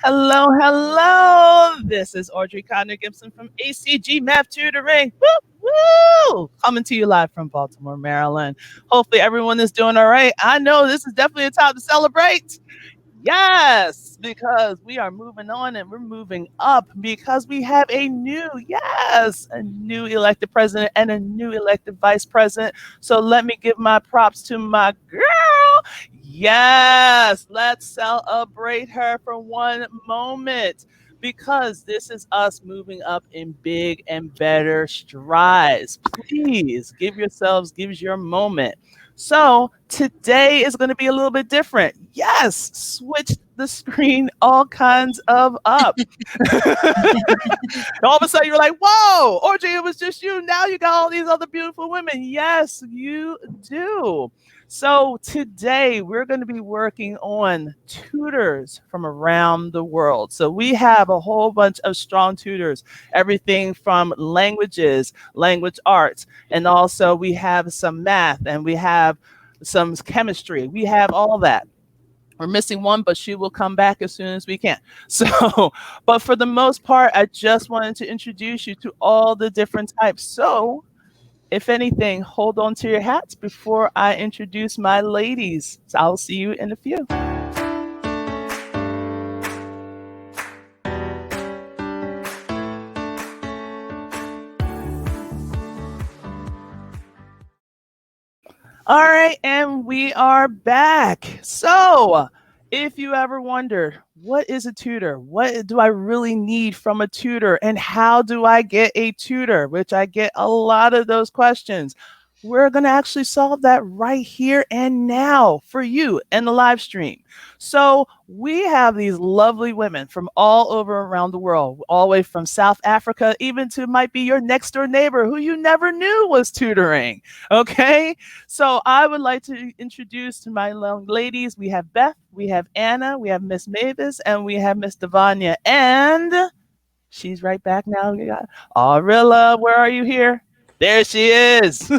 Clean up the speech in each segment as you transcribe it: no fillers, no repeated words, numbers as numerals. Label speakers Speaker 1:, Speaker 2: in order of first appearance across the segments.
Speaker 1: Hello, hello. This is Audrey Connor Gibson from ACG Math Tutoring. Woo, woo! Coming to you live from Baltimore, Maryland. Hopefully, everyone is doing all right. I know this is definitely a time to celebrate. Yes, because we are moving on and we're moving up because we have a new elected president and a new elected vice president. So let me give my props to my girl. Yes, let's celebrate her for one moment because this is us moving up in big and better strides. Please give your moment. So today is going to be a little bit different. Yes, switch the screen all kinds of up. All of a sudden you're like, whoa, Audrey, it was just you. Now you got all these other beautiful women. Yes, you do. So today we're going to be working on tutors from around the world. So we have a whole bunch of strong tutors, everything from languages, language arts, and also we have some math and we have some chemistry. We have all that. We're missing one, but she will come back as soon as we can. So, but for the most part, I just wanted to introduce you to all the different types. So, if anything, hold on to your hats before I introduce my ladies. So I'll see you in a few. All right, and we are back. So, if you ever wondered, what is a tutor? What do I really need from a tutor? And how do I get a tutor? Which I get a lot of those questions. We're going to actually solve that right here and now for you in the live stream. So, we have these lovely women from all over around the world, all the way from South Africa, even to might be your next door neighbor who you never knew was tutoring. Okay. So I would like to introduce my ladies. We have Beth, we have Anna, we have Miss Mavis, and we have Miss Davina. And she's right back now. We got Aurilla. Where are you here? There she is.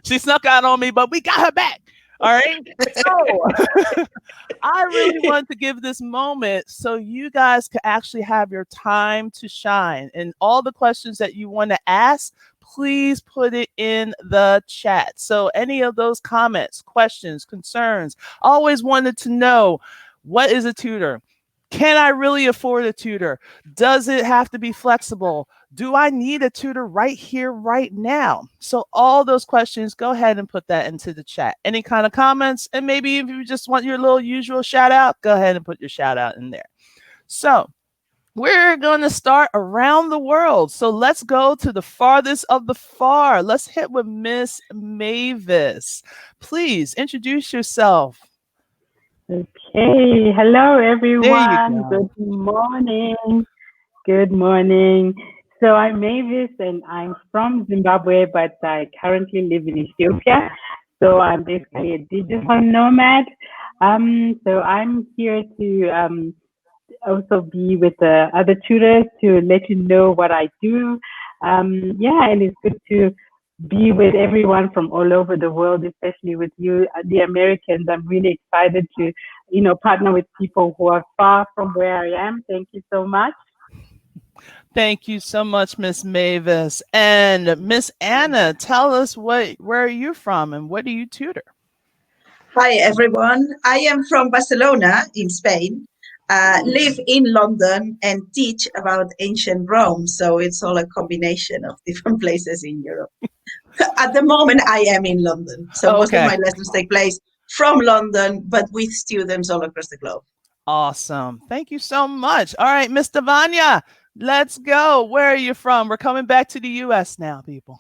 Speaker 1: She snuck out on me, but we got her back. All right. So I really wanted to give this moment so you guys could actually have your time to shine. And all the questions that you want to ask, please put it in the chat. So any of those comments, questions, concerns, always wanted to know, what is a tutor? Can I really afford a tutor? Does it have to be flexible? Do I need a tutor right here, right now? So all those questions, go ahead and put that into the chat. Any kind of comments? And maybe if you just want your little usual shout out, go ahead and put your shout out in there. So we're going to start around the world. So let's go to the farthest of the far. Let's hit with Miss Mavis. Please introduce yourself.
Speaker 2: Okay. Hello,
Speaker 1: There you
Speaker 2: everyone.
Speaker 1: go.
Speaker 2: Good morning. Good morning. So I'm Mavis and I'm from Zimbabwe, but I currently live in Ethiopia. So I'm basically a digital nomad. So I'm here to also be with the other tutors to let you know what I do. Yeah, and it's good to be with everyone from all over the world, especially with you, the Americans. I'm really excited to, partner with people who are far from where I am. Thank you so much.
Speaker 1: Thank you so much, Miss Mavis. And Miss Anna, tell us where are you from and what do you tutor?
Speaker 3: Hi, everyone. I am from Barcelona in Spain, live in London and teach about ancient Rome. So it's all a combination of different places in Europe. At the moment, I am in London. So most of my lessons take place from London, but with students all across the globe.
Speaker 1: Awesome. Thank you so much. All right, Miss Davina, let's go. Where are you from? We're coming back to the U.S. now, people.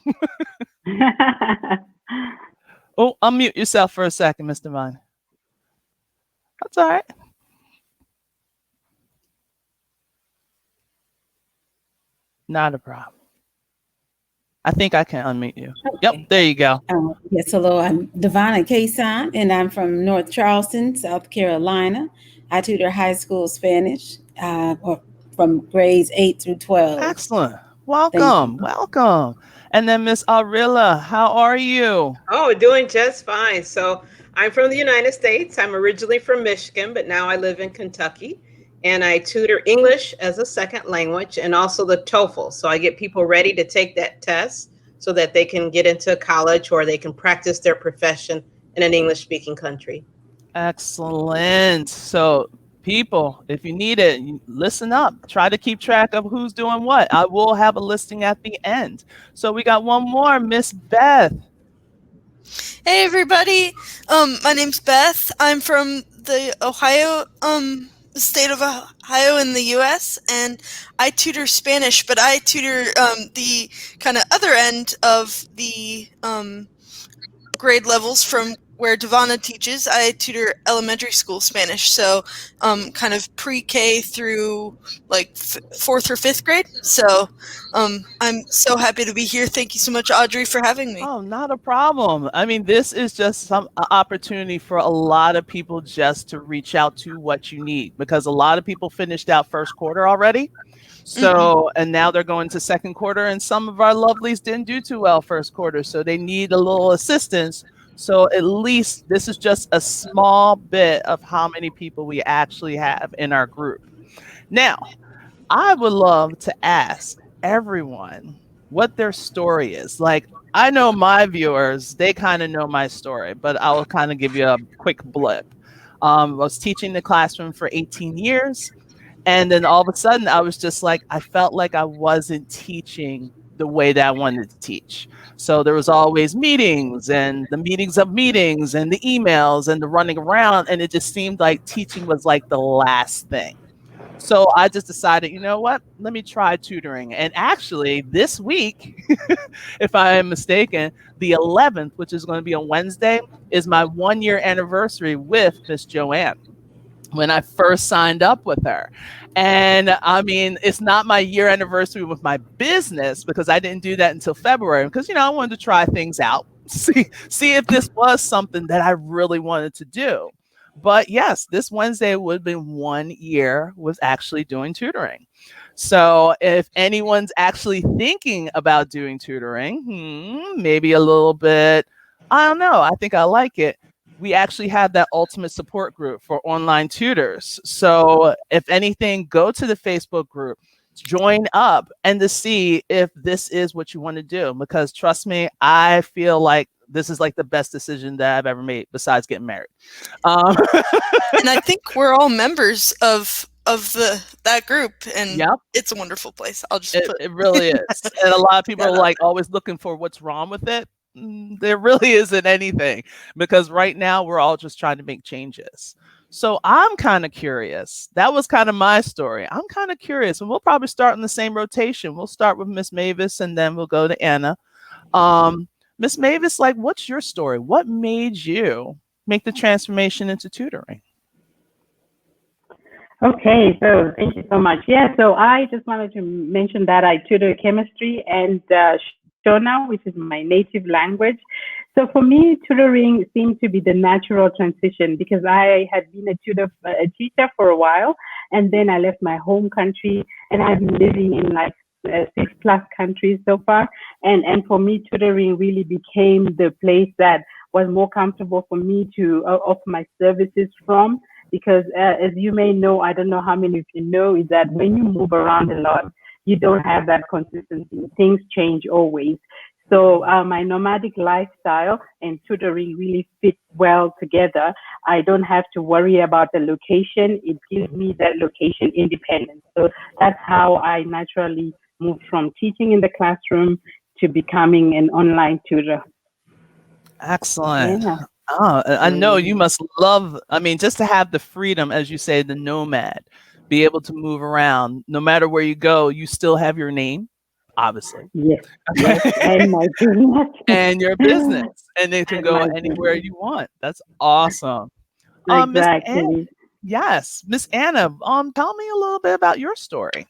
Speaker 1: Oh, unmute yourself for a second, Miss Davina. That's all right. Not a problem. I think I can unmute you. Okay. Yep, there you go.
Speaker 4: Yes, hello. I'm Davina Kaysan, and I'm from North Charleston, South Carolina. I tutor high school Spanish from grades 8 through 12.
Speaker 1: Excellent. Welcome. Welcome. And then Miss Aurilla, how are you?
Speaker 5: Oh, doing just fine. So I'm from the United States. I'm originally from Michigan, but now I live in Kentucky. And I tutor English as a second language and also the TOEFL. So I get people ready to take that test so that they can get into college or they can practice their profession in an English speaking country.
Speaker 1: Excellent. So, people, if you need it, listen up. Try to keep track of who's doing what. I will have a listing at the end. So, we got one more, Miss Beth.
Speaker 6: Hey everybody, my name's Beth. I'm from the Ohio, state of Ohio in the U.S. and I tutor Spanish, but I tutor the kind of other end of the grade levels from where Davina teaches. I tutor elementary school Spanish, so kind of pre-K through like 4th or 5th grade. So I'm so happy to be here. Thank you so much, Audrey, for having me.
Speaker 1: Oh, not a problem. I mean, this is just some opportunity for a lot of people just to reach out to what you need, because a lot of people finished out first quarter already. So, and now they're going to second quarter, and some of our lovelies didn't do too well first quarter, so they need a little assistance. So at least this is just a small bit of how many people we actually have in our group. Now, I would love to ask everyone what their story is. Like, I know my viewers, they kind of know my story, but I will kind of give you a quick blip. I was teaching the classroom for 18 years. And then all of a sudden, I was just like, I felt like I wasn't teaching the way that I wanted to teach. So there was always meetings and the meetings of meetings and the emails and the running around. And it just seemed like teaching was like the last thing. So I just decided, you know what, let me try tutoring. And actually this week, if I am mistaken, the 11th, which is going to be on Wednesday, is my 1-year anniversary with Miss Joanne, when I first signed up with her. And I mean, it's not my year anniversary with my business, because I didn't do that until February, because, you know, I wanted to try things out, see if this was something that I really wanted to do. But yes, this Wednesday would have been 1 year with actually doing tutoring. So if anyone's actually thinking about doing tutoring, maybe a little bit, I don't know, I think I like it. We actually have that ultimate support group for online tutors. So if anything, go to the Facebook group, join up, and to see if this is what you want to do. Because trust me, I feel like this is like the best decision that I've ever made besides getting married.
Speaker 6: And I think we're all members of that group, and it's a wonderful place.
Speaker 1: It really is. And a lot of people are like always looking for what's wrong with it. There really isn't anything, because right now we're all just trying to make changes. So I'm kind of curious. That was kind of my story. I'm kind of curious, and we'll probably start in the same rotation. We'll start with Miss Mavis, and then we'll go to Anna. Miss Mavis, like, what's your story? What made you make the transformation into tutoring?
Speaker 2: Okay, so thank you so much. Yeah, so I just wanted to mention that I tutor chemistry and Shona, which is my native language. So for me, tutoring seemed to be the natural transition, because I had been a teacher for a while, and then I left my home country, and I've been living in like 6+ countries so far. And for me, tutoring really became the place that was more comfortable for me to offer my services from. Because as you may know, I don't know how many of you know, is that when you move around a lot, you don't have that consistency. Things change always. So my nomadic lifestyle and tutoring really fit well together. I don't have to worry about the location. It gives me that location independence. So that's how I naturally moved from teaching in the classroom to becoming an online tutor.
Speaker 1: Excellent. Yeah. Oh, I know you must love, I mean, just to have the freedom, as you say, the nomad, be able to move around. No matter where you go, you still have your name, obviously.
Speaker 2: Yes, and my business.
Speaker 1: And your business. And it can go anywhere you want. That's awesome.
Speaker 2: Exactly.
Speaker 1: Miss Anna, tell me a little bit about your story.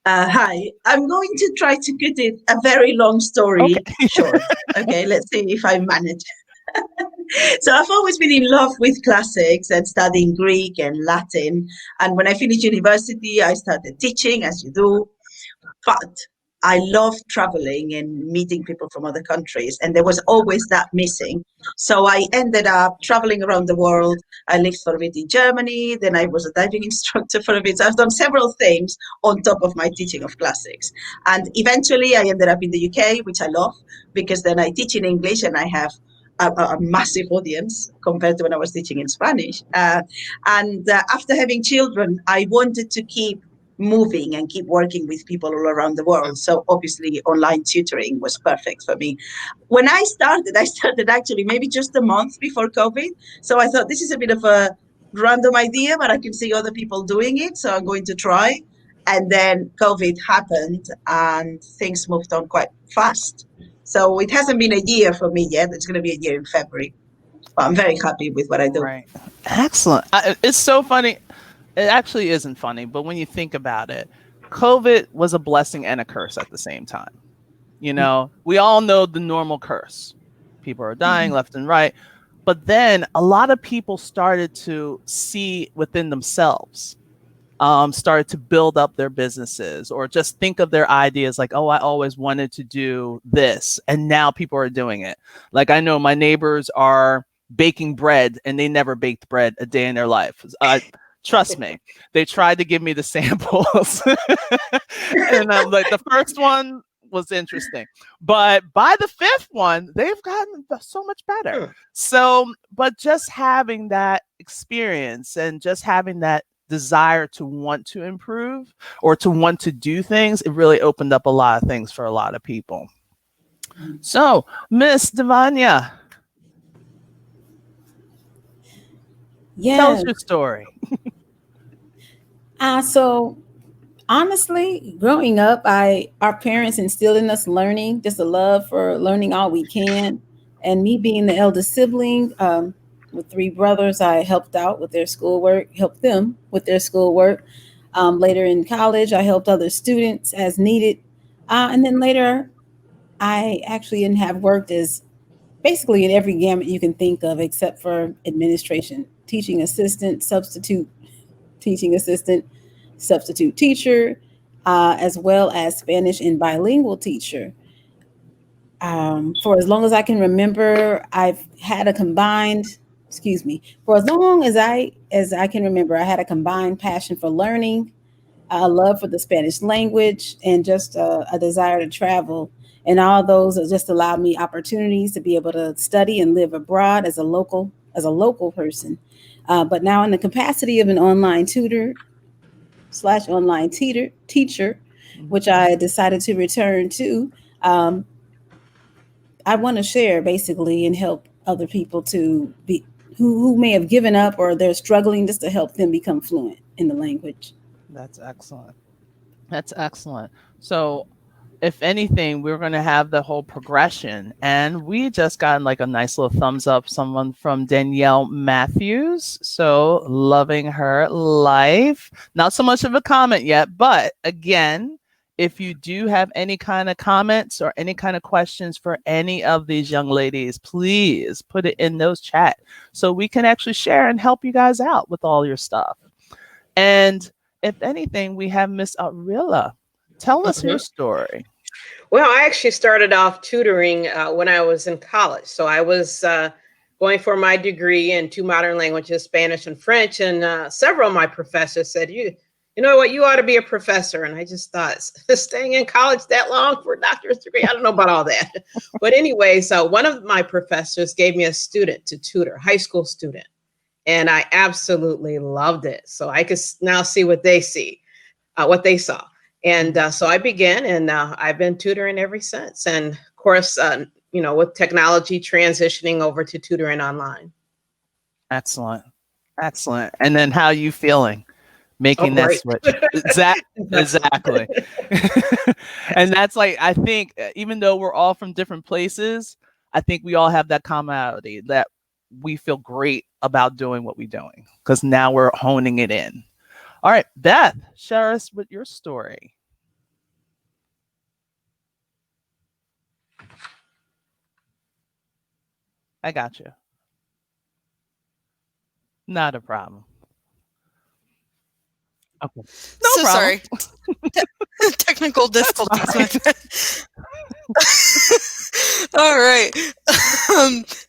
Speaker 3: Hi, I'm going to try to cut it a very long story short. Okay, let's see if I manage. So I've always been in love with classics and studying Greek and Latin. And when I finished university, I started teaching, as you do. But I love traveling and meeting people from other countries, and there was always that missing. So I ended up traveling around the world. I lived for a bit in Germany, then I was a diving instructor for a bit. So I've done several things on top of my teaching of classics. And eventually I ended up in the UK, which I love, because then I teach in English and I have a massive audience compared to when I was teaching in Spanish. And after having children, I wanted to keep moving and keep working with people all around the world. So obviously online tutoring was perfect for me. When I started actually maybe just a month before COVID. So I thought this is a bit of a random idea, but I can see other people doing it. So I'm going to try. And then COVID happened and things moved on quite fast. So it hasn't been a year for me yet. It's going to be a year in February. But I'm very happy with what I do.
Speaker 1: Right. Excellent. It's so funny. It actually isn't funny, but when you think about it, COVID was a blessing and a curse at the same time. You know, we all know the normal curse. People are dying left and right. But then a lot of people started to see within themselves, started to build up their businesses or just think of their ideas like, oh, I always wanted to do this. And now people are doing it. Like I know my neighbors are baking bread and they never baked bread a day in their life. Trust me, they tried to give me the samples. And I'm like, the first one was interesting. But by the fifth one, they've gotten so much better. So, but just having that experience and just having that desire to want to improve or to want to do things, it really opened up a lot of things for a lot of people. So, Miss Davina, tell us
Speaker 4: Yes.
Speaker 1: your story.
Speaker 4: So honestly, growing up, our parents instilled in us learning, just a love for learning all we can. And me being the eldest sibling, with three brothers, I helped out with their schoolwork, helped them with their schoolwork. Later in college, I helped other students as needed. And then later, I actually have worked as basically in every gamut you can think of, except for administration, teaching assistant, substitute teaching assistant, substitute teacher, as well as Spanish and bilingual teacher. For as long as I can remember, I've had a combined, excuse me, for as long as I can remember, I had a combined passion for learning, a love for the Spanish language, and just a desire to travel. And all those have just allowed me opportunities to be able to study and live abroad as a local person. But now in the capacity of an online tutor slash online teacher, which I decided to return to. Um, I want to share basically and help other people to be who may have given up or they're struggling, just to help them become fluent in the language.
Speaker 1: That's excellent. That's excellent. So, if anything, we're going to have the whole progression. And we just got like a nice little thumbs up, someone from Danielle Matthews. So, loving her life. Not so much of a comment yet, but again, if you do have any kind of comments or any kind of questions for any of these young ladies, please put it in those chat so we can actually share and help you guys out with all your stuff. And if anything, we have Miss Aurilla. Tell us your story.
Speaker 5: Well, I actually started off tutoring when I was in college. So I was going for my degree in two modern languages, Spanish and French. And several of my professors said, you know what, you ought to be a professor. And I just thought, staying in college that long for a doctorate degree, I don't know about all that. But anyway, so one of my professors gave me a student to tutor, high school student. And I absolutely loved it. So I could now see what they what they saw. And so I began, and I've been tutoring ever since. And of course, with technology transitioning over to tutoring online.
Speaker 1: Excellent. Excellent. And then how are you feeling
Speaker 5: Oh,
Speaker 1: making that
Speaker 5: great.
Speaker 1: switch? Exactly. And that's like, I think even though we're all from different places, I think we all have that commonality that we feel great about doing what we're doing because now we're honing it in. All right, Beth, share us with your story. I got you. Not a problem. Okay.
Speaker 6: So
Speaker 1: problem.
Speaker 6: sorry. Technical difficulties, my friend. All right.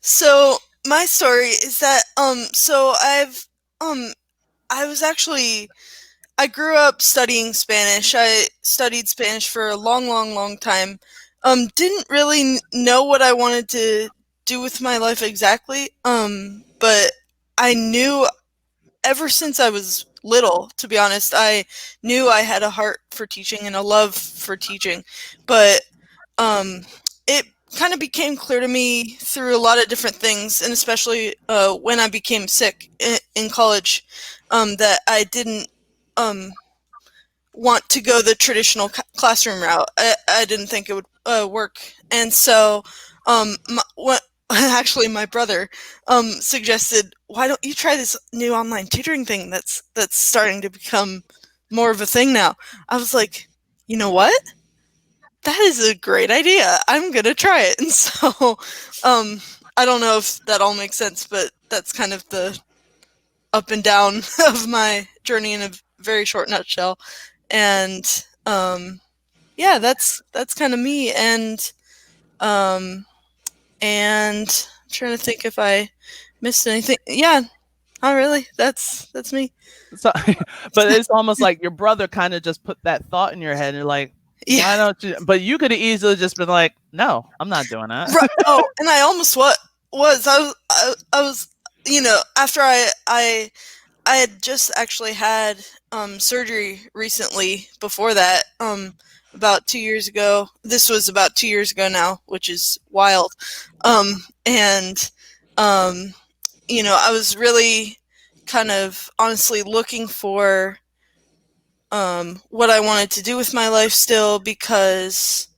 Speaker 6: So my story is that so I grew up studying Spanish. I studied Spanish for a long time. Didn't really know what I wanted to do with my life exactly. But I knew ever since I was little, to be honest, I knew I had a heart for teaching and a love for teaching. But it kind of became clear to me through a lot of different things, and especially when I became sick in college, that I didn't want to go the traditional classroom route. I didn't think it would work, and so actually my brother suggested, why don't you try this new online tutoring thing that's starting to become more of a thing now. I was like, you know what? That is a great idea. I'm gonna try it. And so I don't know if that all makes sense, but that's kind of the up and down of my journey in a very short nutshell. And yeah, that's kind of me. And I'm trying to think if I missed anything. Yeah, not really. That's me.
Speaker 1: So, but it's almost like your brother kind of just put that thought in your head, and you're like,
Speaker 6: Yeah.
Speaker 1: why don't you? But you could have easily just been like, no, I'm not doing that.
Speaker 6: Right. Oh, and I almost was. I was, you know, after I had just actually had surgery recently before that, about 2 years ago. This was about 2 years ago now, which is wild. And you know, I was really kind of honestly looking for what I wanted to do with my life still, because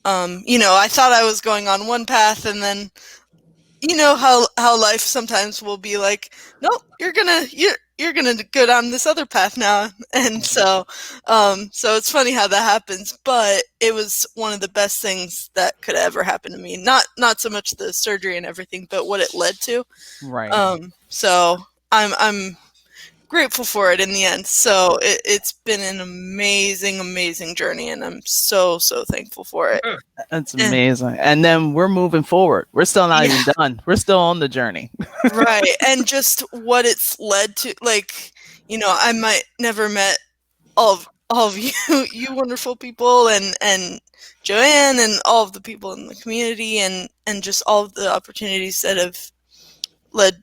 Speaker 6: you know, I thought I was going on one path, and then you know how life sometimes will be like, nope, you're gonna go down this other path now. And so it's funny how that happens, but it was one of the best things that could ever happen to me. Not so much the surgery and everything, but what it led to.
Speaker 1: Right.
Speaker 6: So I'm grateful for it in the end. So it's been an amazing journey, and I'm so thankful for it.
Speaker 1: That's amazing. And then we're moving forward. We're still not even done. We're still on the journey.
Speaker 6: Right. And just what it's led to, like, you know, I might never met all of you wonderful people, and Joanne, and all of the people in the community, and just all of the opportunities that have led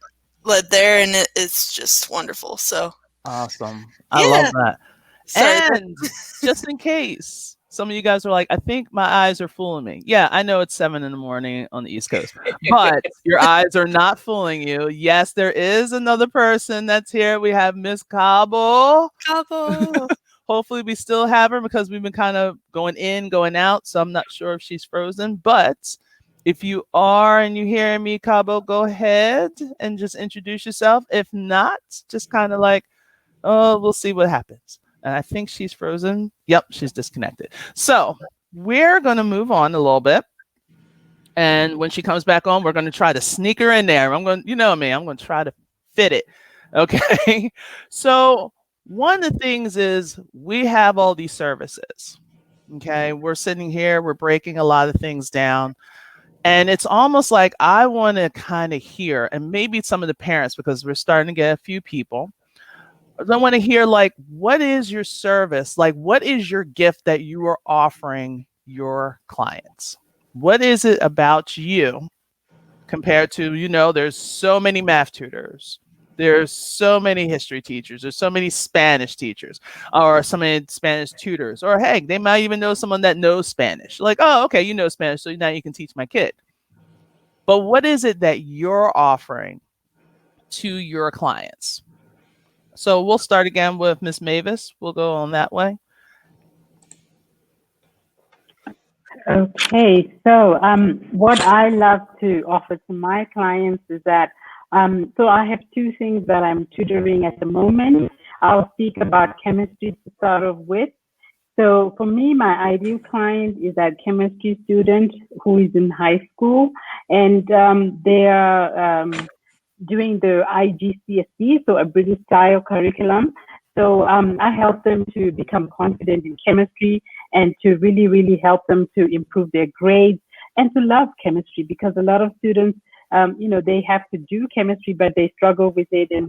Speaker 6: there, and it's just wonderful. So
Speaker 1: awesome. I love that.
Speaker 6: Sorry.
Speaker 1: And just in case some of you guys are like, I think my eyes are fooling me. Yeah, I know it's 7 a.m. on the East Coast, but your eyes are not fooling you. Yes, there is another person that's here. We have Miss Cabo. Hopefully we still have her, because we've been kind of going in, going out. So I'm not sure if she's frozen, but if you are and you hear me, Cabo, go ahead and just introduce yourself. If not, just kind of like, oh, we'll see what happens. And I think she's frozen. Yep, she's disconnected. So we're going to move on a little bit. And when she comes back on, we're going to try to sneak her in there. You know me, I'm going to try to fit it. Okay. So one of the things is we have all these services. Okay. We're sitting here, we're breaking a lot of things down. And it's almost like I want to kind of hear, and maybe some of the parents, because we're starting to get a few people. I want to hear, like, what is your service? Like, what is your gift that you are offering your clients? What is it about you compared to, you know, there's so many math tutors. There's so many history teachers. There's so many Spanish teachers, or so many Spanish tutors, or heck, they might even know someone that knows Spanish. Like, oh, okay, you know Spanish, so now you can teach my kid. But what is it that you're offering to your clients? So we'll start again with Miss Mavis. We'll go on that way.
Speaker 2: Okay, so what I love to offer to my clients is that, so I have two things that I'm tutoring at the moment. I'll speak about chemistry to start off with. So for me, my ideal client is a chemistry student who is in high school, and they are doing the IGCSE, so a British style curriculum. So I help them to become confident in chemistry and to really, really help them to improve their grades and to love chemistry, because a lot of students, they have to do chemistry, but they struggle with it, and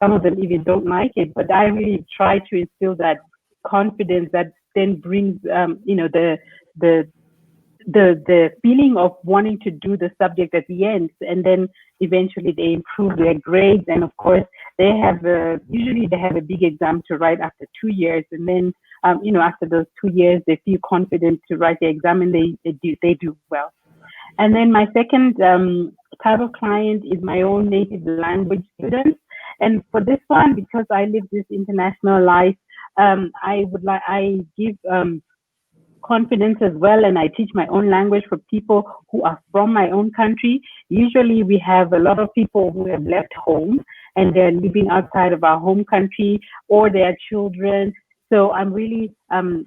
Speaker 2: some of them even don't like it. But I really try to instill that confidence that then brings, the the feeling of wanting to do the subject at the end, and then eventually they improve their grades. And of course, usually they have a big exam to write after 2 years, and then after those 2 years, they feel confident to write the exam, and they do well. And then my second type of client is my own native language students. And for this one, because I live this international life, I give confidence as well, and I teach my own language for people who are from my own country. Usually we have a lot of people who have left home and they're living outside of our home country, or their children. So I'm really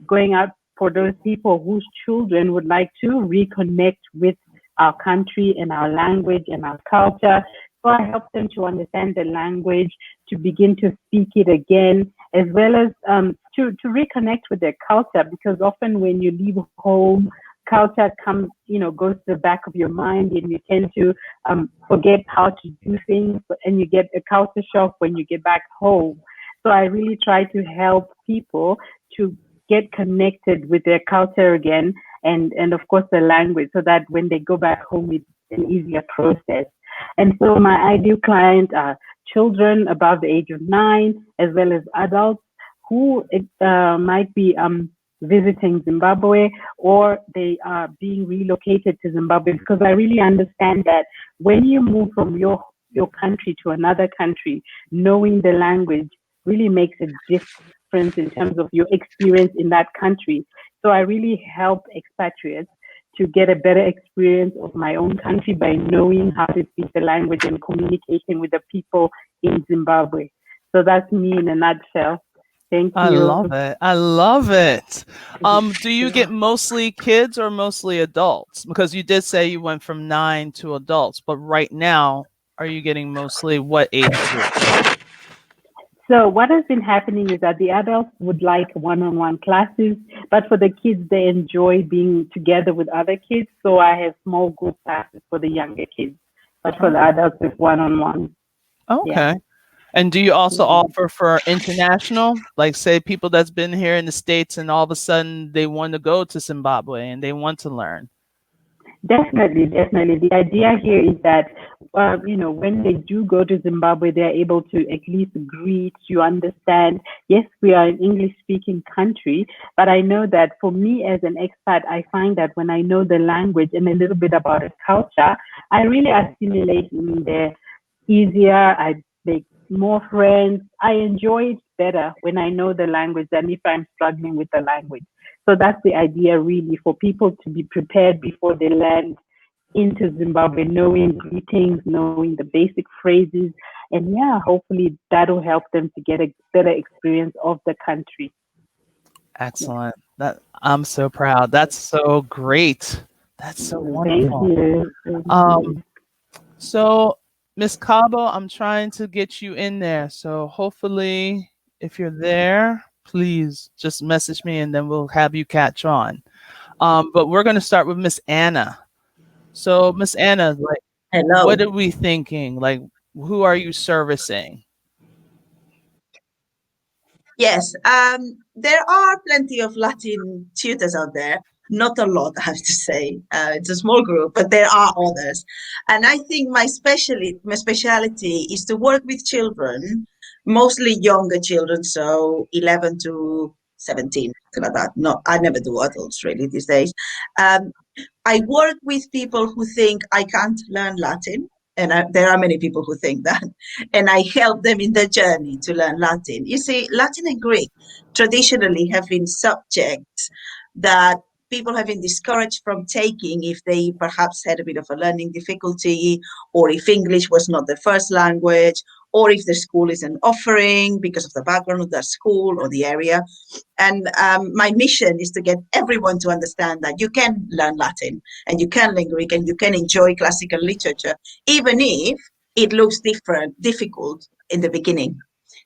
Speaker 2: going out for those people whose children would like to reconnect with our country and our language and our culture. So I help them to understand the language, to begin to speak it again, as well as to reconnect with their culture, because often when you leave home, culture goes to the back of your mind, and you tend to forget how to do things, and you get a culture shock when you get back home. So I really try to help people to get connected with their culture again, and of course the language, so that when they go back home, it's an easier process. And so my ideal clients are children above the age of 9, as well as adults who might be visiting Zimbabwe, or they are being relocated to Zimbabwe, because I really understand that when you move from your country to another country, knowing the language really makes a difference in terms of your experience in that country. So I really help expatriates to get a better experience of my own country by knowing how to speak the language and communicating with the people in Zimbabwe. So that's me in a nutshell. Thank you.
Speaker 1: I love it. I love it. Do you get mostly kids or mostly adults? Because you did say you went from 9 to adults, but right now, are you getting mostly what age group?
Speaker 2: So what has been happening is that the adults would like one-on-one classes, but for the kids, they enjoy being together with other kids. So I have small group classes for the younger kids, but for the adults, it's one-on-one.
Speaker 1: Okay.
Speaker 2: Yeah.
Speaker 1: And do you also offer for international, like say people that's been here in the States and all of a sudden they want to go to Zimbabwe and they want to learn?
Speaker 2: Definitely. The idea here is that, when they do go to Zimbabwe, they're able to at least greet, you understand. Yes, we are an English-speaking country, but I know that for me as an expat, I find that when I know the language and a little bit about the culture, I really assimilate in there easier. I make more friends. I enjoy it better when I know the language than if I'm struggling with the language. So that's the idea, really, for people to be prepared before they land into Zimbabwe, knowing greetings, knowing the basic phrases, and hopefully that'll help them to get a better experience of the country.
Speaker 1: Excellent. That I'm so proud. That's so great. That's so wonderful.
Speaker 2: Thank you.
Speaker 1: So Miss Cabo, I'm trying to get you in there. So hopefully, if you're there, please just message me and then we'll have you catch on. But we're going to start with Miss Anna. So Miss Anna,
Speaker 3: Hello.
Speaker 1: what are we thinking? Like, who are you servicing?
Speaker 3: Yes, there are plenty of Latin tutors out there. Not a lot, I have to say. It's a small group, but there are others. And I think my specialty is to work with children, mostly younger children, so 11 to 17, like that. No, I never do adults really these days. I work with people who think I can't learn Latin, and there are many people who think that, and I help them in their journey to learn Latin. You see, Latin and Greek traditionally have been subjects that people have been discouraged from taking if they perhaps had a bit of a learning difficulty, or if English was not their first language, or if the school isn't offering because of the background of the school or the area. And my mission is to get everyone to understand that you can learn Latin and you can learn Greek and you can enjoy classical literature, even if it looks difficult in the beginning.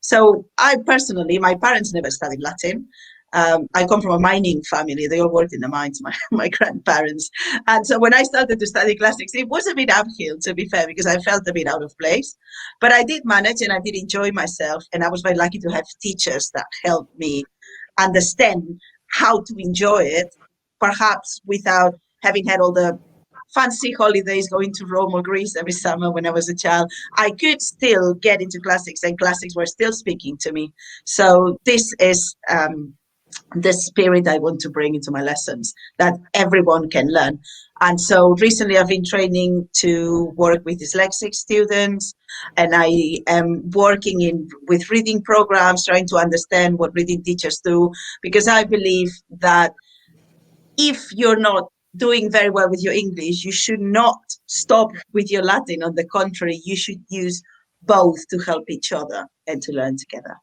Speaker 3: So I personally, my parents never studied Latin. I come from a mining family. They all worked in the mines, my grandparents. And so when I started to study classics, it was a bit uphill, to be fair, because I felt a bit out of place. But I did manage and I did enjoy myself. And I was very lucky to have teachers that helped me understand how to enjoy it, perhaps without having had all the fancy holidays going to Rome or Greece every summer when I was a child. I could still get into classics and classics were still speaking to me. So this is the spirit I want to bring into my lessons, that everyone can learn. And so recently I've been training to work with dyslexic students, and I am working with reading programs, trying to understand what reading teachers do, because I believe that if you're not doing very well with your English, you should not stop with your Latin. On the contrary, you should use both to help each other and to learn together.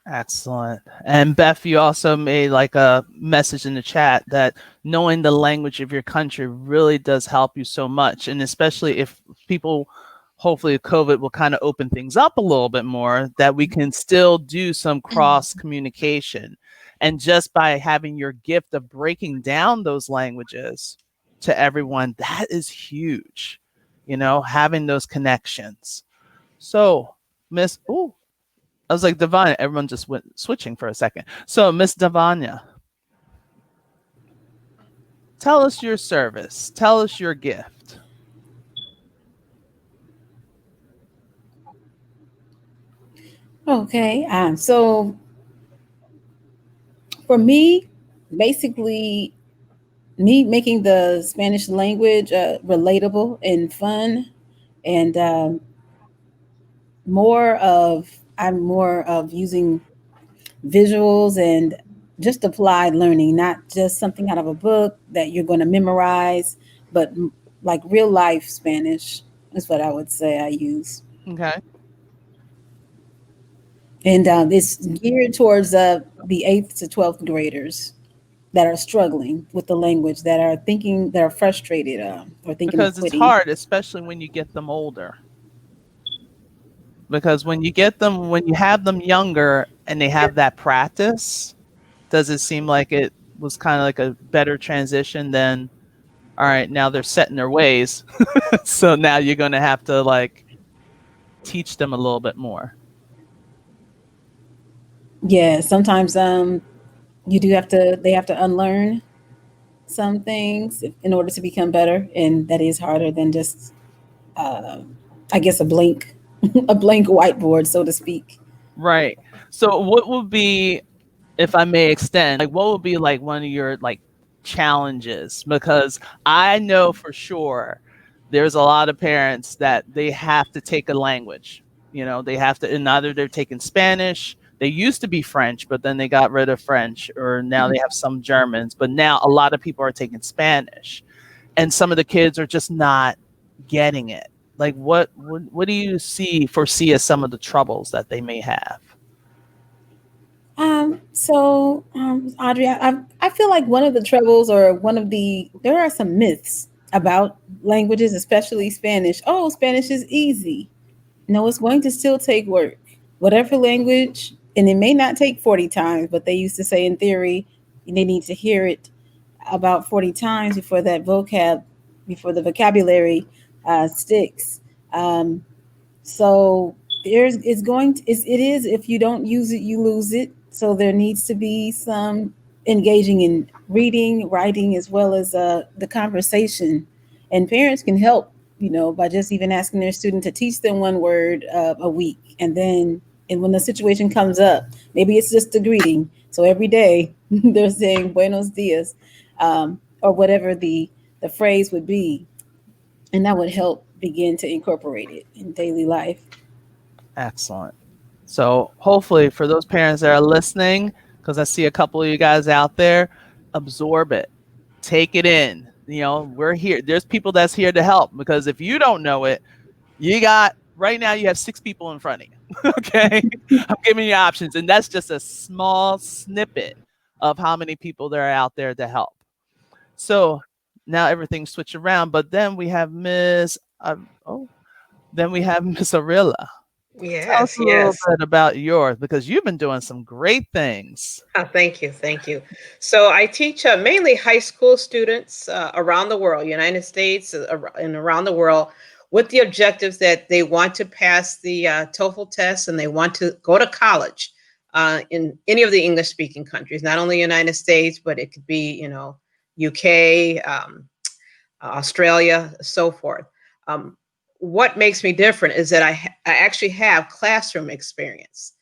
Speaker 1: Excellent. And Beth, you also made like a message in the chat that knowing the language of your country really does help you so much. And especially if people, hopefully COVID will kind of open things up a little bit more, that we can still do some cross communication. And just by having your gift of breaking down those languages to everyone, that is huge, having those connections. So I was like, Davina, everyone just went switching for a second. So, Miss Davina, tell us your service. Tell us your gift.
Speaker 4: Okay. So for me, basically, me making the Spanish language relatable and fun, and I'm more of using visuals and just applied learning, not just something out of a book that you're going to memorize, but like real life Spanish is what I would say I use.
Speaker 1: Okay.
Speaker 4: And it's geared towards the 8th to 12th graders that are struggling with the language, that are frustrated or thinking
Speaker 1: Because
Speaker 4: of
Speaker 1: it's
Speaker 4: quitting.
Speaker 1: hard, especially when you get them older. Because when you have them younger and they have that practice, does it seem like it was kind of like a better transition than, all right, now they're set in their ways. So now you're going to have to like teach them a little bit more.
Speaker 4: Yeah, sometimes they have to unlearn some things in order to become better, and that is harder than just I guess a blank a blank whiteboard, so to speak.
Speaker 1: Right. So what would be, if I may extend, like what would be like one of your like challenges? Because I know for sure there's a lot of parents that they have to take a language. They have to, and either they're taking Spanish, they used to be French, but then they got rid of French, or now they have some Germans, but now a lot of people are taking Spanish. And some of the kids are just not getting it. Like what do you foresee as some of the troubles that they may have?
Speaker 4: Audrey, I feel like one of the troubles, or there are some myths about languages, especially Spanish. Oh, Spanish is easy. No, it's going to still take work. Whatever language, and it may not take 40 times, but they used to say in theory, they need to hear it about 40 times before the vocabulary sticks. So it is, if you don't use it, you lose it. So there needs to be some engaging in reading, writing, as well as the conversation. And parents can help, by just even asking their student to teach them one word a week. And when the situation comes up, maybe it's just a greeting. So every day they're saying buenos dias, or whatever the phrase would be. And that would help begin to incorporate it in daily life.
Speaker 1: Excellent. So hopefully for those parents that are listening, because I see a couple of you guys out there, absorb it, take it in. We're here. There's people that's here to help, because if you don't know it, right now you have 6 people in front of you. Okay. I'm giving you options. And that's just a small snippet of how many people there are out there to help. So now everything's switched around, but then we have Miss Arilla. Tell us
Speaker 5: Yes,
Speaker 1: a little
Speaker 5: yes.
Speaker 1: bit about yours because you've been doing some great things.
Speaker 5: Thank you, thank you. So I teach mainly high school students around the world, United States and around the world, with the objectives that they want to pass the TOEFL test and they want to go to college in any of the English-speaking countries, not only United States, but it could be, UK, Australia, so forth. Um, what makes me different is that I actually have classroom experience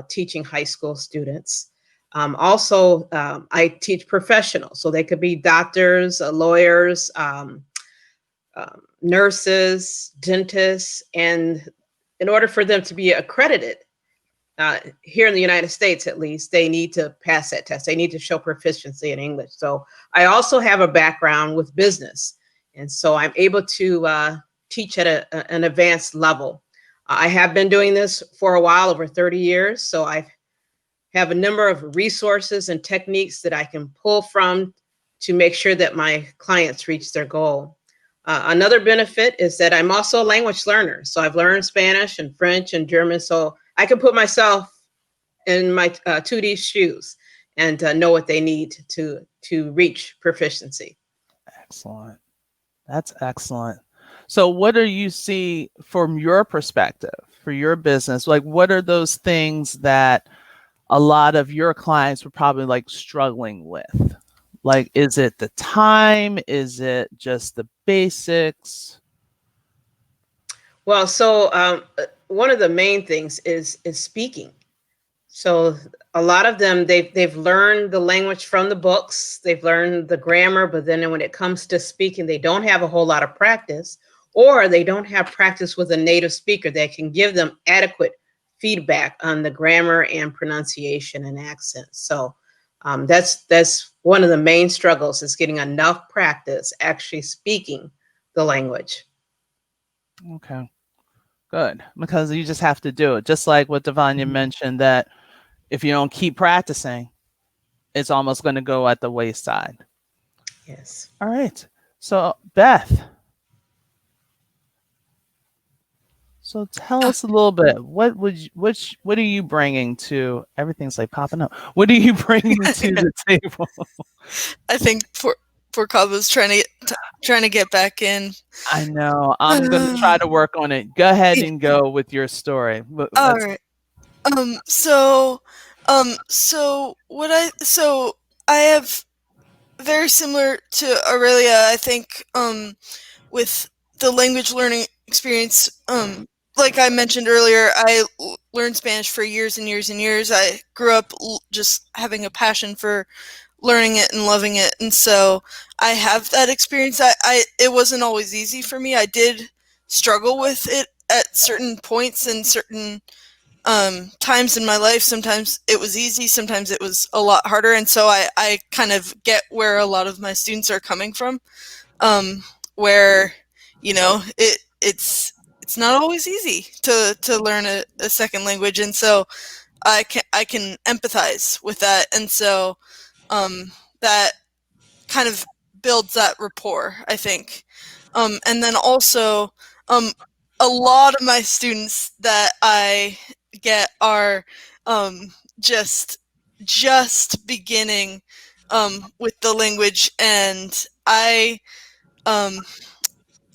Speaker 5: teaching high school students. Also, I teach professionals, so they could be doctors, lawyers, nurses, dentists, and in order for them to be accredited here in the United States, at least, they need to pass that test. They need to show proficiency in English. So I also have a background with business, and so I'm able to teach at an advanced level. I have been doing this for a while, over 30 years, so I have a number of resources and techniques that I can pull from to make sure that my clients reach their goal. Another benefit is that I'm also a language learner. So I've learned Spanish and French and German. So I can put myself in my 2D shoes and know what they need to reach proficiency.
Speaker 1: Excellent. That's excellent. So what do you see from your perspective for your business? Like, what are those things that a lot of your clients were probably like struggling with? Like, is it the time? Is it just the basics?
Speaker 5: Well, so one of the main things is speaking. So a lot of them they've learned the language from the books, they've learned the grammar, but then when it comes to speaking, they don't have a whole lot of practice, or they don't have practice with a native speaker that can give them adequate feedback on the grammar and pronunciation and accent. So that's one of the main struggles is getting enough practice actually speaking the language.
Speaker 1: Okay, good. Because you just have to do it. Just like what Davina mentioned, that if you don't keep practicing, it's almost going to go at the wayside.
Speaker 5: Yes.
Speaker 1: All right. So Beth, so tell us a little bit. What are you bringing to everything's like popping up? What are you bringing to the table?
Speaker 6: I think poor Cabo trying to get back in.
Speaker 1: I know. I'm gonna try to work on it. Go ahead and go with your story.
Speaker 6: All right. So I have very similar to Aurelia, I think, with the language learning experience. Like I mentioned earlier, I learned Spanish for years and years and years. I grew up just having a passion for learning it and loving it, and so I have that experience. It wasn't always easy for me. I did struggle with it at certain points and certain times in my life. Sometimes it was easy, sometimes it was a lot harder, and so I kind of get where a lot of my students are coming from, where it's not always easy to learn a second language, and so I can empathize with that, and so that kind of builds that rapport, I think. And then also, a lot of my students that I get are just beginning with the language, and I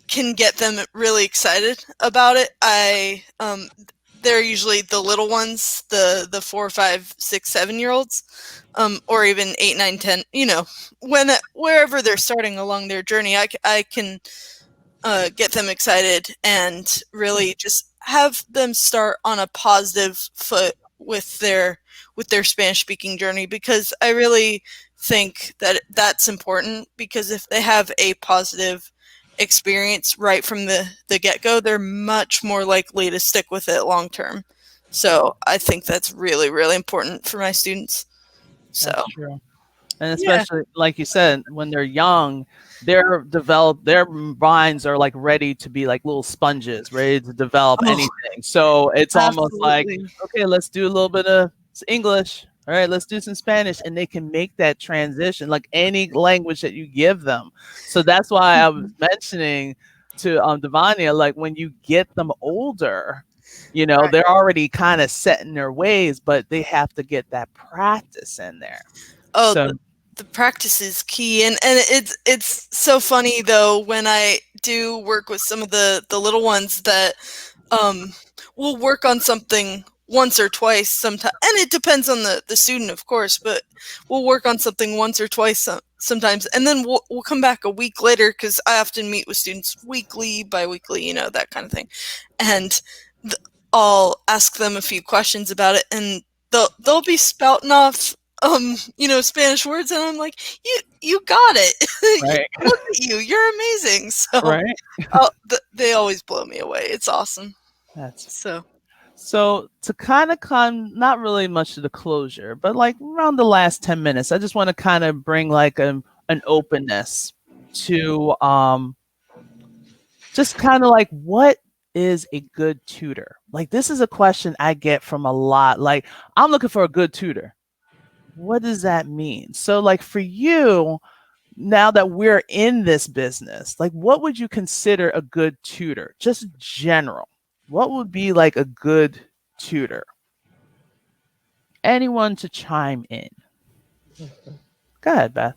Speaker 6: can get them really excited about it. They're usually the little ones, the 4, 5, 6, 7-year-olds, or even 8, 9, 10. Wherever they're starting along their journey, I can get them excited and really just have them start on a positive foot with their Spanish speaking journey, because I really think that that's important, because if they have a positive experience right from the get-go, they're much more likely to stick with it long term. So I think that's really, really important for my students. So
Speaker 1: that's true. And especially, like you said, when they're young, their minds are like ready to be like little sponges, ready to develop anything. So it's almost like, okay, let's do a little bit of English. All right, let's do some Spanish, and they can make that transition like any language that you give them. So that's why I was mentioning to Davina, like when you get them older, You know,
Speaker 6: Right.
Speaker 1: they're already kind of set in their ways, but they have to get that practice in there.
Speaker 6: Oh,
Speaker 1: So
Speaker 6: the practice is key, and it's so funny though when I do work with some of the little ones that we'll work on something once or twice sometimes, and it depends on the student, of course, but we'll work on something once or twice sometimes, and then we'll come back a week later, because I often meet with students weekly, bi-weekly, you know, that kind of thing, and I'll ask them a few questions about it, and they'll be spouting off you know, Spanish words, and I'm like, you got it.
Speaker 1: right,
Speaker 6: Look at you, you're amazing. So
Speaker 1: right.
Speaker 6: they always blow me away. It's awesome.
Speaker 1: That's
Speaker 6: So
Speaker 1: to kind of come not really much to the closure, but like around the last 10 minutes, I just want to kind of bring like an openness to just kind of like what is a good tutor? Like this is a question I get from a lot. Like I'm looking for a good tutor. What does that mean? So like for you, now that we're in this business, like what would you consider a good tutor? Just general. What would be like a good tutor? Anyone to chime in? Go ahead, Beth.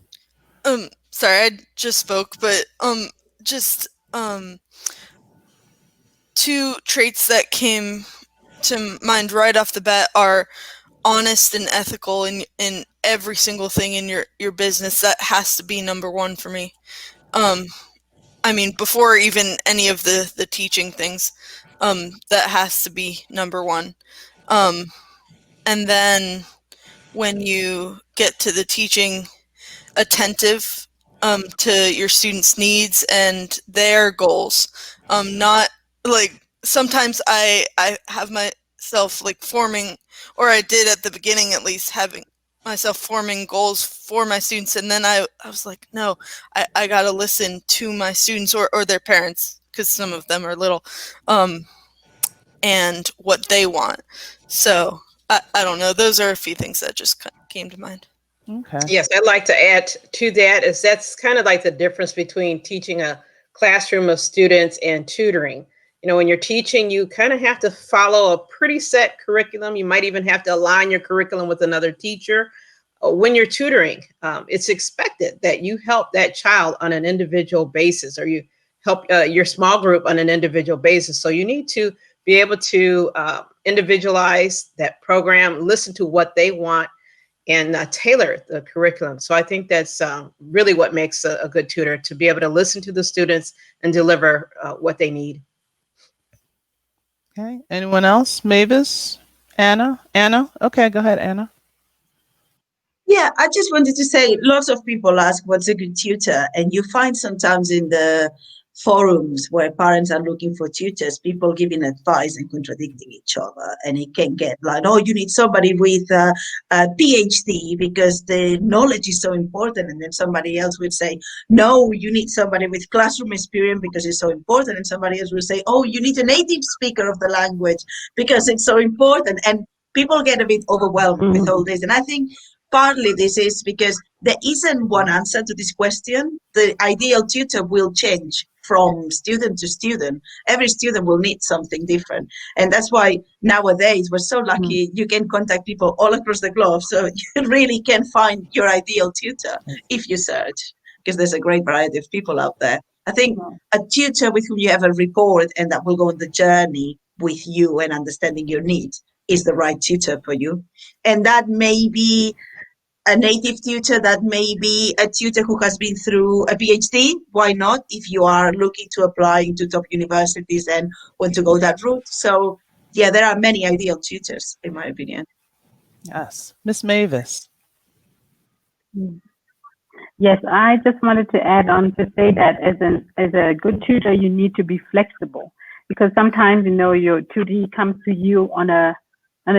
Speaker 6: sorry, I just spoke, but just two traits that came to mind right off the bat are honest and ethical in every single thing in your business. That has to be number one for me. I mean, before even any of the teaching things, that has to be number one. And then when you get to the teaching, attentive to your students' needs and their goals. Not like sometimes I have myself like forming, or I did at the beginning at least, having myself forming goals for my students, and then I was like, no, I gotta listen to my students or their parents, because some of them are little, and what they want. So I don't know, those are a few things that just came to mind.
Speaker 1: Okay.
Speaker 5: Yes, I'd like to add to that is that's kind of like the difference between teaching a classroom of students and tutoring. You know, when you're teaching, you kind of have to follow a pretty set curriculum. You might even have to align your curriculum with another teacher. When you're tutoring, it's expected that you help that child on an individual basis, or you help your small group on an individual basis. So you need to be able to individualize that program, listen to what they want, and tailor the curriculum. So I think that's really what makes a good tutor, to be able to listen to the students and deliver what they need.
Speaker 1: Okay. Anyone else? Mavis? Anna? Anna? Okay, go ahead, Anna.
Speaker 3: Yeah, I just wanted to say lots of people ask what's a good tutor, and you find sometimes in the forums where parents are looking for tutors, people giving advice and contradicting each other, and it can get like, oh, you need somebody with a PhD because the knowledge is so important, and then somebody else would say, no, you need somebody with classroom experience because it's so important, and somebody else will say, oh, you need a native speaker of the language because it's so important, and people get a bit overwhelmed with all this, and I think partly this is because there isn't one answer to this question. The ideal tutor will change from student to student. Every student will need something different. And that's why nowadays we're so lucky you can contact people all across the globe. So you really can find your ideal tutor if you search, because there's a great variety of people out there. I think a tutor with whom you have a rapport and that will go on the journey with you and understanding your needs is the right tutor for you. And that may be a native tutor, that may be a tutor who has been through a PhD. Why not, if you are looking to apply into top universities and want to go that route? So yeah, there are many ideal tutors, in my opinion.
Speaker 1: Yes. Miss Mavis.
Speaker 2: Yes, I just wanted to add on to say that as a good tutor, you need to be flexible, because sometimes, you know, your tutor comes to you on a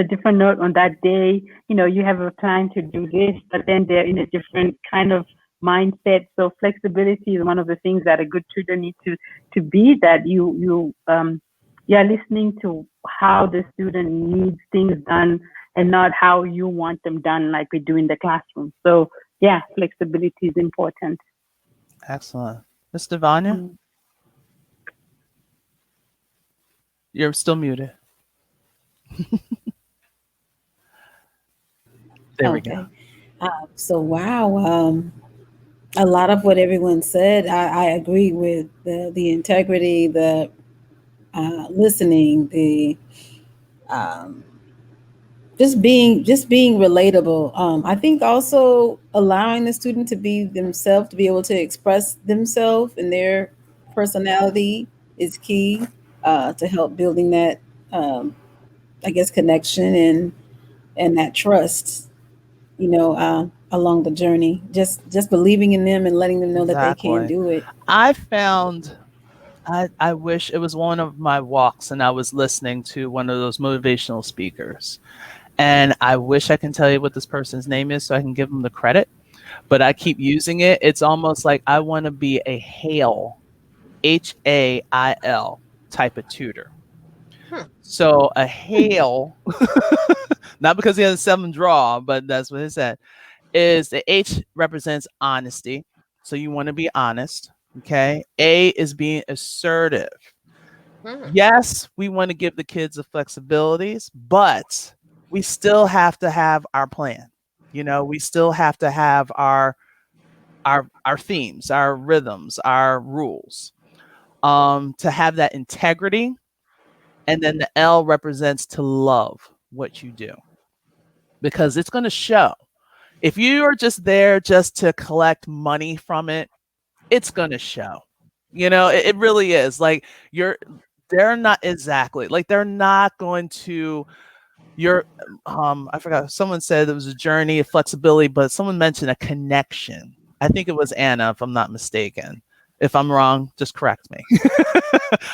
Speaker 2: different note on that day. You know, you have a plan to do this, but then they're in a different kind of mindset. So flexibility is one of the things that a good tutor needs to be, that you listening to how the student needs things done and not how you want them done, like we do in the classroom. So yeah, flexibility is important.
Speaker 1: Excellent. Miss Davina? You're still muted. There we go.
Speaker 4: So wow, a lot of what everyone said, I agree with the integrity, the listening, the um, just being relatable. I think also allowing the student to be themselves, to be able to express themselves and their personality is key to help building that, I guess, connection and that trust. Along the journey, just believing in them and letting them know that they can
Speaker 1: Exactly.
Speaker 4: do it.
Speaker 1: I found I wish it was one of my walks and I was listening to one of those motivational speakers. And I wish I can tell you what this person's name is so I can give them the credit, but I keep using it. It's almost like I want to be a Hale, Hail type of tutor. So a Hale, not because he has a 7 draw, but that's what he said, is the H represents honesty. So you want to be honest. Okay. A is being assertive. Yes, we want to give the kids the flexibilities, but we still have to have our plan. We still have to have our themes, our rhythms, our rules. To have that integrity. And then the L represents to love what you do. Because it's going to show. If you are just there just to collect money from it, it's going to show. It really is. Like they're not exactly like they're not going to I forgot, someone said it was a journey of flexibility, but someone mentioned a connection. I think it was Anna, if I'm not mistaken. If I'm wrong, just correct me.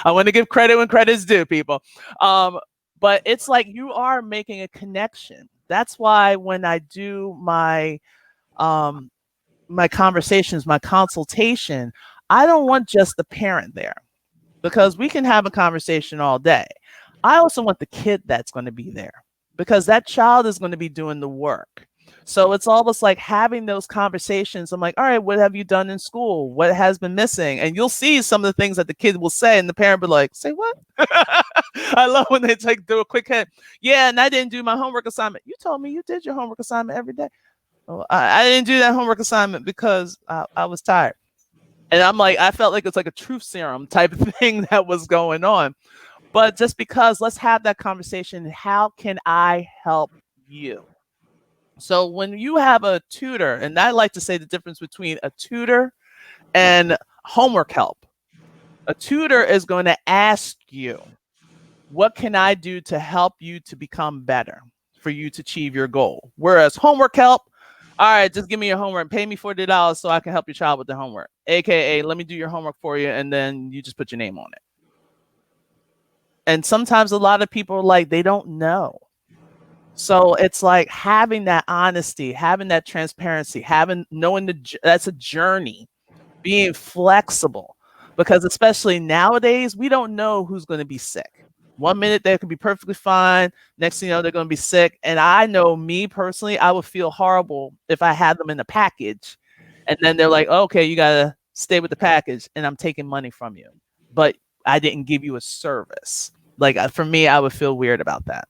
Speaker 1: I want to give credit when credit's due, people. But it's like you are making a connection. That's why when I do my conversations, my consultation, I don't want just the parent there, because we can have a conversation all day. I also want the kid that's going to be there, because that child is going to be doing the work. So it's almost like having those conversations. I'm like, all right, what have you done in school? What has been missing? And you'll see some of the things that the kid will say, and the parent will be like, say what? I love when they do a quick hit. Yeah, and I didn't do my homework assignment. You told me you did your homework assignment every day. Oh, I didn't do that homework assignment because I was tired. And I'm like, I felt like it's like a truth serum type of thing that was going on. But just because, let's have that conversation. How can I help you? So when you have a tutor, and I like to say the difference between a tutor and homework help. A tutor is going to ask you, what can I do to help you to become better, for you to achieve your goal? Whereas homework help, all right, just give me your homework, pay me $40 so I can help your child with the homework. AKA, let me do your homework for you, and then you just put your name on it. And sometimes a lot of people are like, they don't know. So it's like having that honesty, having that transparency, knowing that's a journey, being flexible, because especially nowadays, we don't know who's going to be sick. 1 minute they could be perfectly fine. Next thing you know, they're going to be sick. And I know, me personally, I would feel horrible if I had them in a package and then they're like, oh, okay, you got to stay with the package and I'm taking money from you, but I didn't give you a service. Like, for me, I would feel weird about that.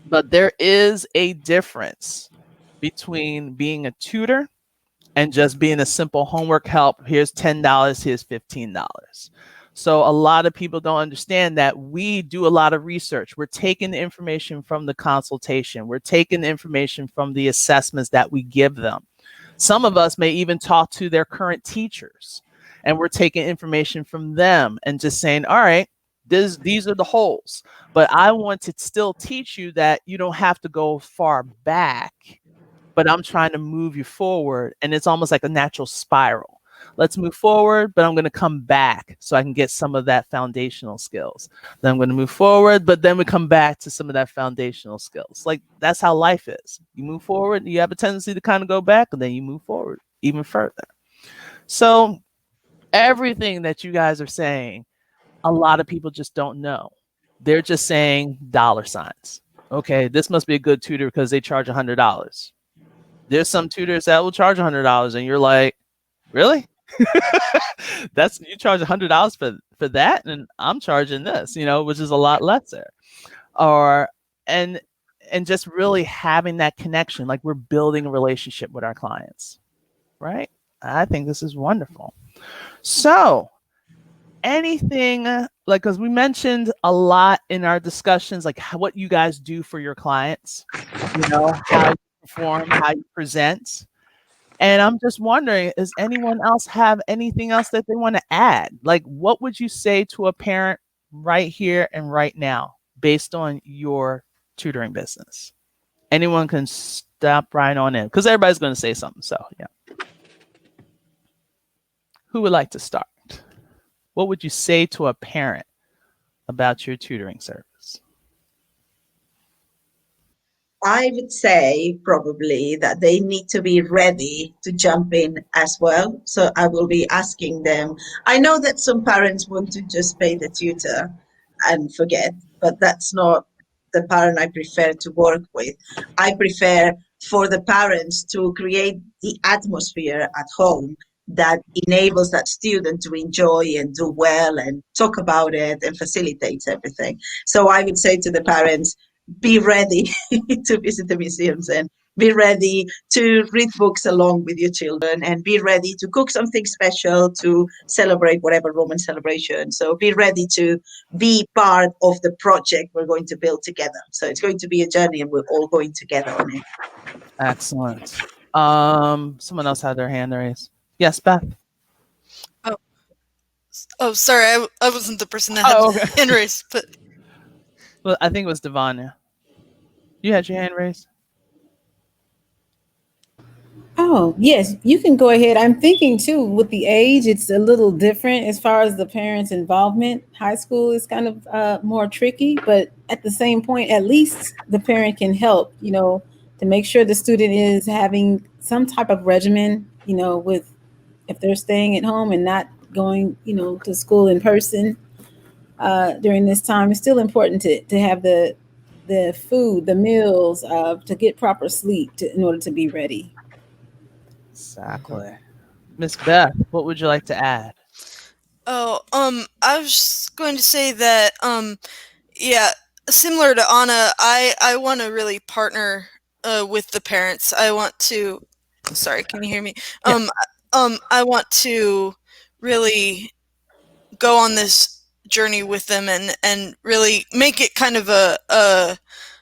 Speaker 1: But there is a difference between being a tutor and just being a simple homework help. Here's $10, here's $15. So a lot of people don't understand that we do a lot of research. We're taking the information from the consultation. We're taking the information from the assessments that we give them. Some of us may even talk to their current teachers, and we're taking information from them and just saying, all right, these are the holes. But I want to still teach you that you don't have to go far back, but I'm trying to move you forward. And it's almost like a natural spiral. Let's move forward, but I'm going to come back so I can get some of that foundational skills. Then I'm going to move forward, but then we come back to some of that foundational skills. Like, that's how life is. You move forward, you have a tendency to kind of go back, and then you move forward even further. So everything that you guys are saying, a lot of people just don't know. They're just saying dollar signs. Okay, this must be a good tutor because they charge $100. There's some tutors that will charge $100, and you're like, really? You charge $100 for that, and I'm charging this, which is a lot lesser. or and just really having that connection, like we're building a relationship with our clients, right? I think this is wonderful. So anything, like, because we mentioned a lot in our discussions, like what you guys do for your clients, how you perform, how you present. And I'm just wondering, does anyone else have anything else that they want to add? Like, what would you say to a parent right here and right now based on your tutoring business? Anyone can stop right on in because everybody's going to say something. So, yeah. Who would like to start? What would you say to a parent about your tutoring service?
Speaker 3: I would say probably that they need to be ready to jump in as well. So I will be asking them. I know that some parents want to just pay the tutor and forget, but that's not the parent I prefer to work with. I prefer for the parents to create the atmosphere at home that enables that student to enjoy and do well and talk about it and facilitates everything. So I would say to the parents, be ready to visit the museums and be ready to read books along with your children and be ready to cook something special to celebrate whatever Roman celebration. So be ready to be part of the project we're going to build together. So it's going to be a journey and we're all going together on it.
Speaker 1: Excellent. Someone else had their hand raised. Yes, Beth.
Speaker 6: Oh, sorry, I wasn't the person that had the hand raised, but
Speaker 1: well, I think it was Davina. You had your hand raised.
Speaker 4: Oh, yes, you can go ahead. I'm thinking too, with the age, it's a little different as far as the parents' involvement. High school is kind of more tricky, but at the same point, at least the parent can help, to make sure the student is having some type of regimen, with if they're staying at home and not going, to school in person during this time. It's still important to have the food, the meals, to get proper sleep in order to be ready.
Speaker 1: Exactly. Miss Beth, what would you like to add?
Speaker 6: Oh, I was just going to say that, yeah, similar to Anna, I want to really partner with the parents. I want to. Sorry, can you hear me?
Speaker 1: Yeah.
Speaker 6: I want to really go on this journey with them and really make it kind of a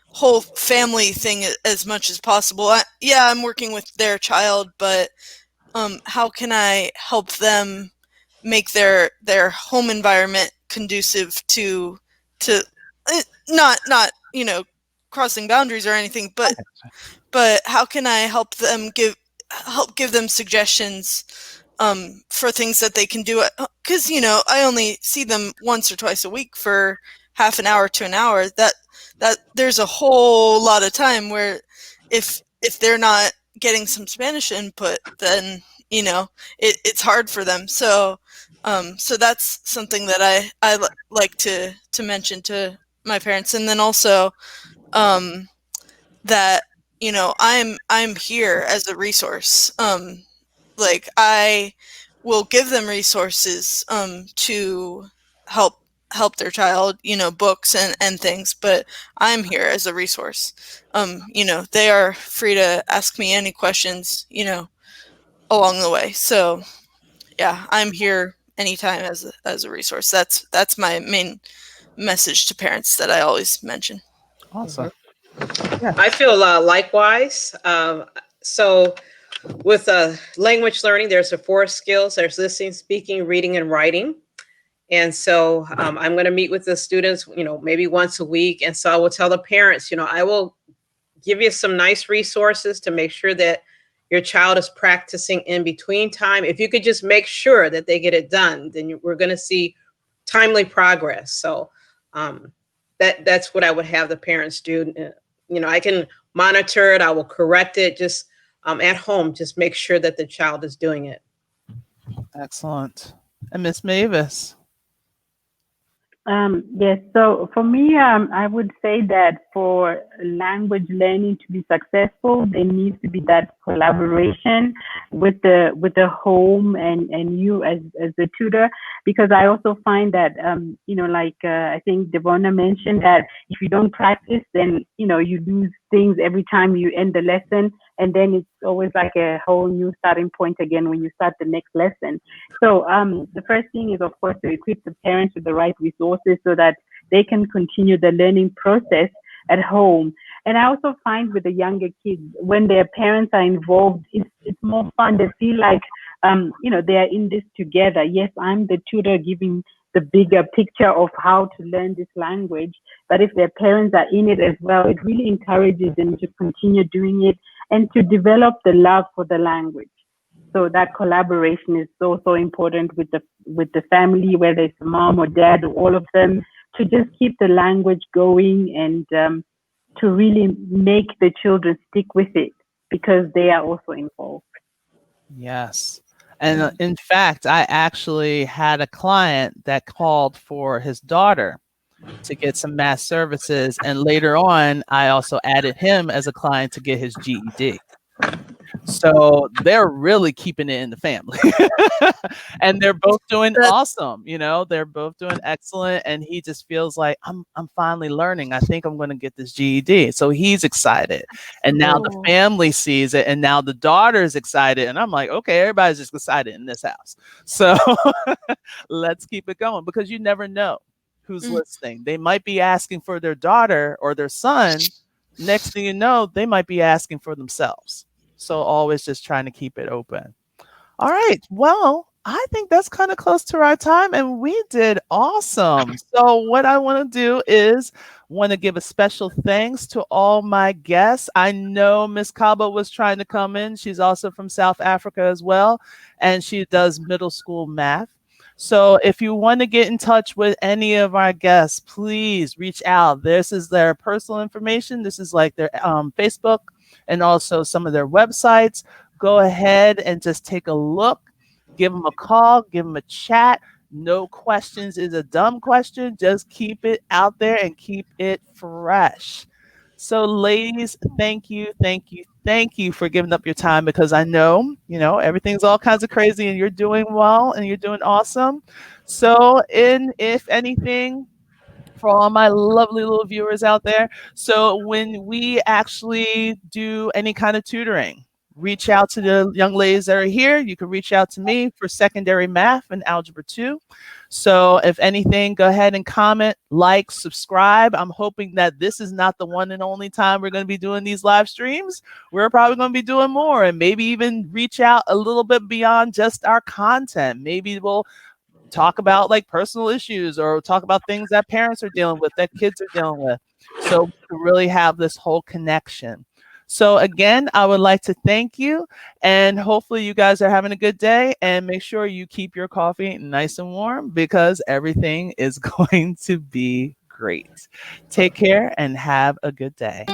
Speaker 6: whole family thing as much as possible. I'm working with their child, but how can I help them make their home environment conducive to not crossing boundaries or anything, but how can I help give them suggestions for things that they can do, because I only see them once or twice a week for half an hour to an hour. That there's a whole lot of time where if they're not getting some Spanish input, then it's hard for them. So that's something that I like to mention to my parents. And then also that I'm here as a resource. Like I will give them resources to help their child, books and things, but I'm here as a resource. They are free to ask me any questions, along the way. So yeah, I'm here anytime as a resource. That's my main message to parents that I always mention.
Speaker 1: Awesome.
Speaker 5: Yeah. I feel likewise. So with language learning, there's the 4 skills. There's listening, speaking, reading, and writing. And so I'm going to meet with the students, maybe once a week. And so I will tell the parents, I will give you some nice resources to make sure that your child is practicing in between time. If you could just make sure that they get it done, then we're going to see timely progress. So that's what I would have the parents do. I can monitor it. I will correct it. Just at home, just make sure that the child is doing it.
Speaker 1: Excellent. And Miss Mavis.
Speaker 2: Yes, so for me, I would say that for language learning to be successful, there needs to be that collaboration with the home and you as the tutor, because I also find that like I think Devona mentioned that if you don't practice, then you lose things every time you end the lesson, and then it's always like a whole new starting point again when you start the next lesson. So the first thing is, of course, to equip the parents with the right resources so that they can continue the learning process at home. And I also find with the younger kids, when their parents are involved, it's more fun. They feel like, they are in this together. Yes, I'm the tutor giving the bigger picture of how to learn this language. But if their parents are in it as well, it really encourages them to continue doing it and to develop the love for the language. So that collaboration is so important with the family, whether it's mom or dad or all of them, to just keep the language going and to really make the children stick with it because they are also involved.
Speaker 1: Yes. And in fact, I actually had a client that called for his daughter to get some math services. And later on, I also added him as a client to get his GED. So they're really keeping it in the family. And they're both doing awesome. They're both doing excellent. And he just feels like I'm finally learning. I think I'm going to get this GED. So he's excited. And now the family sees it. And now the daughter's excited. And I'm like, okay, everybody's just excited in this house. So let's keep it going, because you never know who's listening. They might be asking for their daughter or their son. Next thing you know, they might be asking for themselves. So always just trying to keep it open. All right. Well, I think that's kind of close to our time, and we did awesome. So what I want to do is want to give a special thanks to all my guests. I know Miss Cabo was trying to come in. She's also from South Africa as well, and she does middle school math. So if you want to get in touch with any of our guests, please reach out. This is their personal information. This is like their Facebook and also some of their websites. Go ahead and just take a look. Give them a call. Give them a chat. No questions is a dumb question. Just keep it out there and keep it fresh. So, ladies, thank you for giving up your time, because I know, everything's all kinds of crazy and you're doing well and you're doing awesome. So, if anything, for all my lovely little viewers out there, so when we actually do any kind of tutoring, reach out to the young ladies that are here. You can reach out to me for secondary math and algebra 2. So if anything, go ahead and comment, like, subscribe. I'm hoping that this is not the one and only time we're going to be doing these live streams. We're probably going to be doing more, and maybe even reach out a little bit beyond just our content. Maybe we'll talk about like personal issues or talk about things that parents are dealing with, that kids are dealing with. So to really have this whole connection. So again, I would like to thank you, and hopefully you guys are having a good day, and make sure you keep your coffee nice and warm, because everything is going to be great. Take care and have a good day.